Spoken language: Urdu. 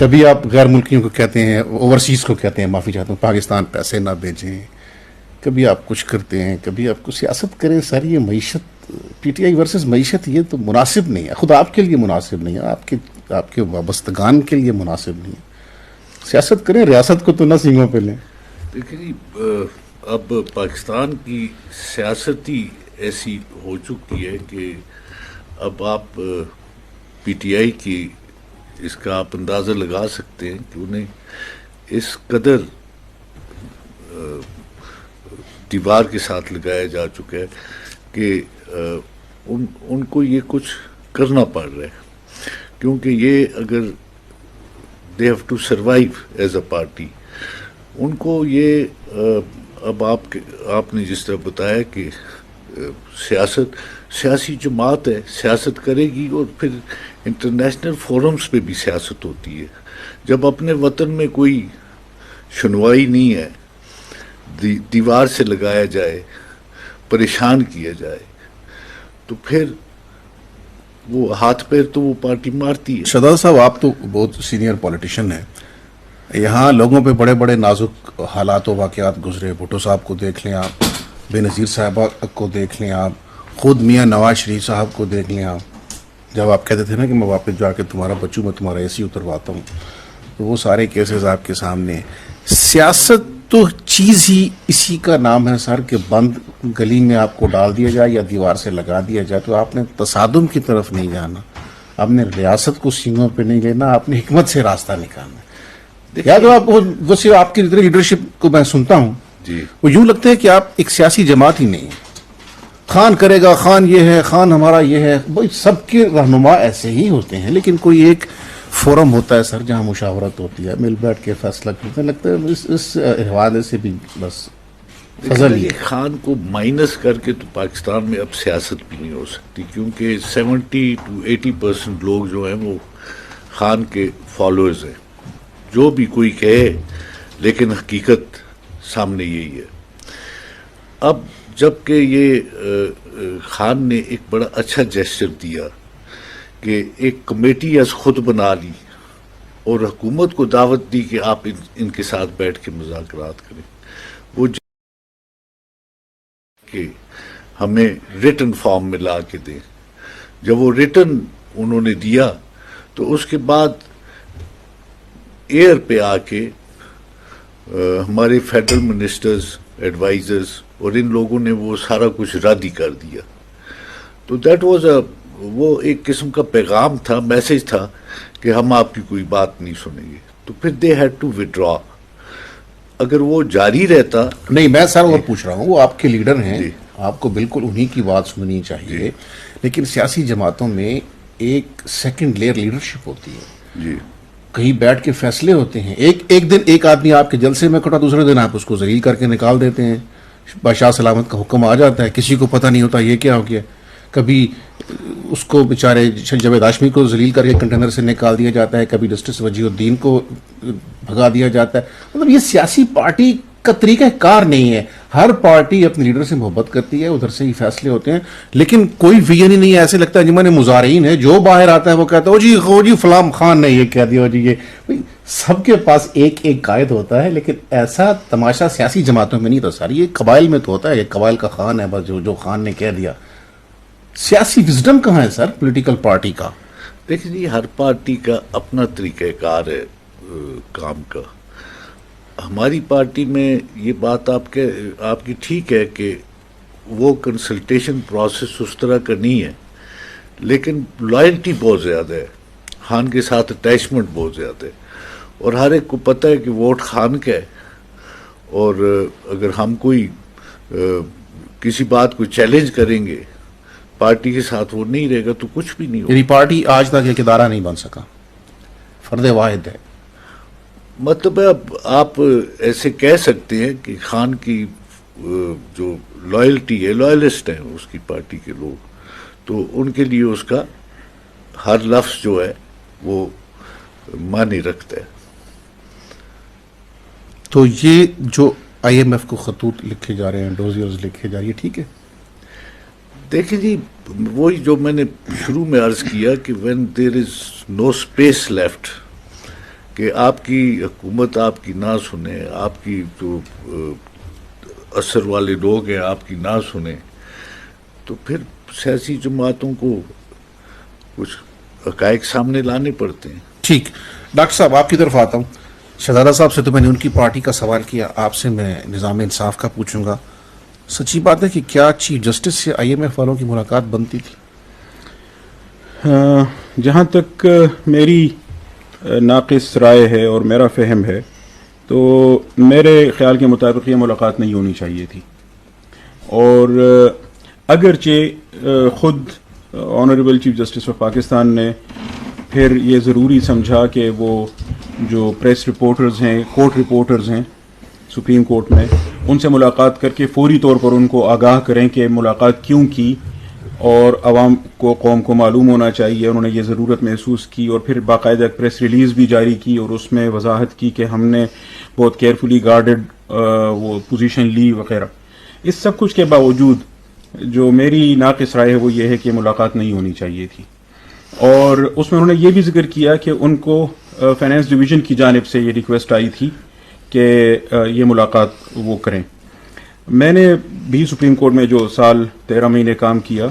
کبھی آپ غیر ملکیوں کو کہتے ہیں، اوورسیز کو کہتے ہیں، معافی چاہتا ہوں، پاکستان پیسے نہ بھیجیں، کبھی آپ کچھ کرتے ہیں، کبھی آپ کو سیاست کریں. سر یہ معیشت، پی ٹی آئی ورسز معیشت، یہ تو مناسب نہیں ہے. خود آپ کے لیے مناسب نہیں ہے، آپ کے وابستگان کے لیے مناسب نہیں ہے. سیاست کریں، ریاست کو تو نہ سینگوں پہ لیں. دیکھیں جی، اب پاکستان کی سیاست ہی ایسی ہو چکی ہے کہ اب آپ پی ٹی آئی کی اس کا آپ اندازہ لگا سکتے ہیں کہ انہیں اس قدر دیوار کے ساتھ لگایا جا چکا ہے کہ ان کو یہ کچھ کرنا پڑ رہا ہے، کیونکہ یہ اگر they have to survive as a party, ان کو یہ اب آپ نے جس طرح بتایا کہ سیاسی جماعت ہے، سیاست کرے گی اور پھر انٹرنیشنل فورمز پہ بھی سیاست ہوتی ہے. جب اپنے وطن میں کوئی سنوائی نہیں ہے، دیوار سے لگایا جائے، پریشان کیا جائے، تو پھر وہ ہاتھ پیر تو وہ پارٹی مارتی ہے. شہزاد صاحب، آپ تو بہت سینئر پولیٹیشین ہیں. یہاں لوگوں پہ بڑے بڑے نازک حالات و واقعات گزرے. بھٹو صاحب کو دیکھ لیں آپ، بے نظیر صاحبہ کو دیکھ لیں آپ، خود میاں نواز شریف صاحب کو دیکھ لیں آپ. جب آپ کہتے تھے نا کہ میں واپس جا کے تمہارا بچوں میں تمہارا اے سی اترواتا ہوں، تو وہ سارے کیسز آپ کے سامنے ہیں. سیاست تو چیز ہی اسی کا نام ہے سر کہ بند گلی میں آپ کو ڈال دیا جائے یا دیوار سے لگا دیا جائے. تو آپ نے تصادم کی طرف نہیں جانا، آپ نے ریاست کو سینگوں پہ نہیں لینا، آپ نے حکمت سے راستہ نکالنا. یا تو آپ وہ صرف آپ کی لیڈرشپ کو میں سنتا ہوں جی، وہ یوں لگتا ہے کہ آپ ایک سیاسی جماعت ہی نہیں ہے. خان کرے گا، خان یہ ہے، خان ہمارا یہ ہے. بھائی سب کے رہنما ایسے ہی ہوتے ہیں، لیکن کوئی ایک فورم ہوتا ہے سر جہاں مشاورت ہوتی ہے، مل بیٹھ کے فیصلہ کرتے ہیں. لگتا ہے اس حوالے سے بھی بس فضل ہی. خان کو مائنس کر کے تو پاکستان میں اب سیاست بھی نہیں ہو سکتی، کیونکہ 70 to 80% لوگ جو ہیں وہ خان کے فالوورز ہیں. جو بھی کوئی کہے، لیکن حقیقت سامنے یہی ہے. اب جب کہ یہ خان نے ایک بڑا اچھا جیسچر دیا کہ ایک کمیٹی از خود بنا لی اور حکومت کو دعوت دی کہ آپ ان کے ساتھ بیٹھ کے مذاکرات کریں، وہ کہ ہمیں ریٹن فارم میں لا کے دیں. جب وہ ریٹن انہوں نے دیا تو اس کے بعد ایئر پہ آ کے ہمارے فیڈرل منسٹرز، ایڈوائزرز اور ان لوگوں نے وہ سارا کچھ رد ہی کر دیا. تو دیٹ واز وہ ایک قسم کا پیغام تھا، میسج تھا کہ ہم آپ کی کوئی بات نہیں سنیں گے. تو پھر دے ہیڈ ٹو ودرا. اگر وہ جاری رہتا. نہیں، میں سر اور پوچھ رہا ہوں، وہ آپ کے لیڈر ہیں، آپ کو بالکل انہی کی بات سننی چاہیے. لیکن سیاسی جماعتوں میں ایک سیکنڈ لیئر لیڈرشپ ہوتی ہے. جی، کہیں بیٹھ کے فیصلے ہوتے ہیں. ایک دن ایک آدمی آپ کے جلسے میں کھڑا، دوسرے دن آپ اس کو ذلیل کر کے نکال دیتے ہیں. بادشاہ سلامت کا حکم آ جاتا ہے، کسی کو پتہ نہیں ہوتا یہ کیا ہو گیا. کبھی اس کو بیچارے جاوید ہاشمی کو ذلیل کر کے کنٹینر سے نکال دیا جاتا ہے، کبھی جسٹس وجیہ الدین کو بھگا دیا جاتا ہے. مطلب یہ سیاسی پارٹی کا طریقہ کار نہیں ہے. ہر پارٹی اپنے لیڈر سے محبت کرتی ہے، ادھر سے ہی فیصلے ہوتے ہیں، لیکن کوئی ویژن ہی نہیں ہے. ایسے لگتا ہے جمع مظاہرین ہے، جو باہر آتا ہے وہ کہتا ہے او جی فلام خان نے یہ کہہ دیا، جی یہ. سب کے پاس ایک ایک قائد ہوتا ہے، لیکن ایسا تماشا سیاسی جماعتوں میں نہیں تھا سر. یہ قبائل میں تو ہوتا ہے، یہ قبائل کا خان ہے بس، جو خان نے کہہ دیا. سیاسی وزڈم کہاں ہے سر پولیٹیکل پارٹی کا؟ دیکھیں جی، ہر پارٹی کا اپنا طریقہ کار ہے کام کا. ہماری پارٹی میں یہ بات آپ کی ٹھیک ہے کہ وہ کنسلٹیشن پروسیس اس طرح کا نہیں ہے، لیکن لائلٹی بہت زیادہ ہے، خان کے ساتھ اٹیچمنٹ بہت زیادہ ہے، اور ہر ایک کو پتہ ہے کہ ووٹ خان کا ہے. اور اگر ہم کوئی کسی بات کو چیلنج کریں گے، پارٹی کے ساتھ وہ نہیں رہے گا تو کچھ بھی نہیں ہوگا. یعنی پارٹی آج تک ایک ادارہ نہیں بن سکا، فرد واحد ہے. مطلب ہے اب آپ ایسے کہہ سکتے ہیں کہ خان کی جو لائلٹی ہے، لائلسٹ ہیں اس کی پارٹی کے لوگ، تو ان کے لیے اس کا ہر لفظ جو ہے وہ معنی رکھتا ہے. تو یہ جو آئی ایم ایف کو خطوط لکھے جا رہے ہیں، ڈوزیئرز لکھے جا رہے ہیں، ٹھیک ہے؟ دیکھیں جی، وہی جو میں نے شروع میں عرض کیا کہ when there is no space left کہ آپ کی حکومت آپ کی نہ سنے، آپ کی جو اثر والے لوگ ہیں آپ کی نہ سنیں، تو پھر سیاسی جماعتوں کو کچھ حقائق سامنے لانے پڑتے ہیں۔ ٹھیک، ڈاکٹر صاحب آپ کی طرف آتا ہوں۔ شہزادہ صاحب سے تو میں نے ان کی پارٹی کا سوال کیا، آپ سے میں نظام انصاف کا پوچھوں گا۔ سچی بات ہے کہ کیا چیف جسٹس سے IMF والوں کی ملاقات بنتی تھی؟ جہاں تک میری ناقص رائے ہے اور میرا فہم ہے تو میرے خیال کے مطابق یہ ملاقات نہیں ہونی چاہیے تھی، اور اگرچہ خود honourable chief justice of Pakistan نے پھر یہ ضروری سمجھا کہ وہ جو پریس رپورٹرز ہیں، کورٹ رپورٹرز ہیں سپریم کورٹ میں، ان سے ملاقات کر کے فوری طور پر ان کو آگاہ کریں کہ ملاقات کیوں کی، اور عوام کو، قوم کو معلوم ہونا چاہیے، انہوں نے یہ ضرورت محسوس کی، اور پھر باقاعدہ ایک پریس ریلیز بھی جاری کی اور اس میں وضاحت کی کہ ہم نے بہت کیئرفلی گارڈڈ وہ پوزیشن لی وغیرہ۔ اس سب کچھ کے باوجود جو میری ناقص رائے ہے وہ یہ ہے کہ ملاقات نہیں ہونی چاہیے تھی، اور اس میں انہوں نے یہ بھی ذکر کیا کہ ان کو فائنانس ڈویژن کی جانب سے یہ ریکویسٹ آئی تھی کہ یہ ملاقات وہ کریں۔ میں نے بھی سپریم کورٹ میں جو سال 13 مہینے کام کیا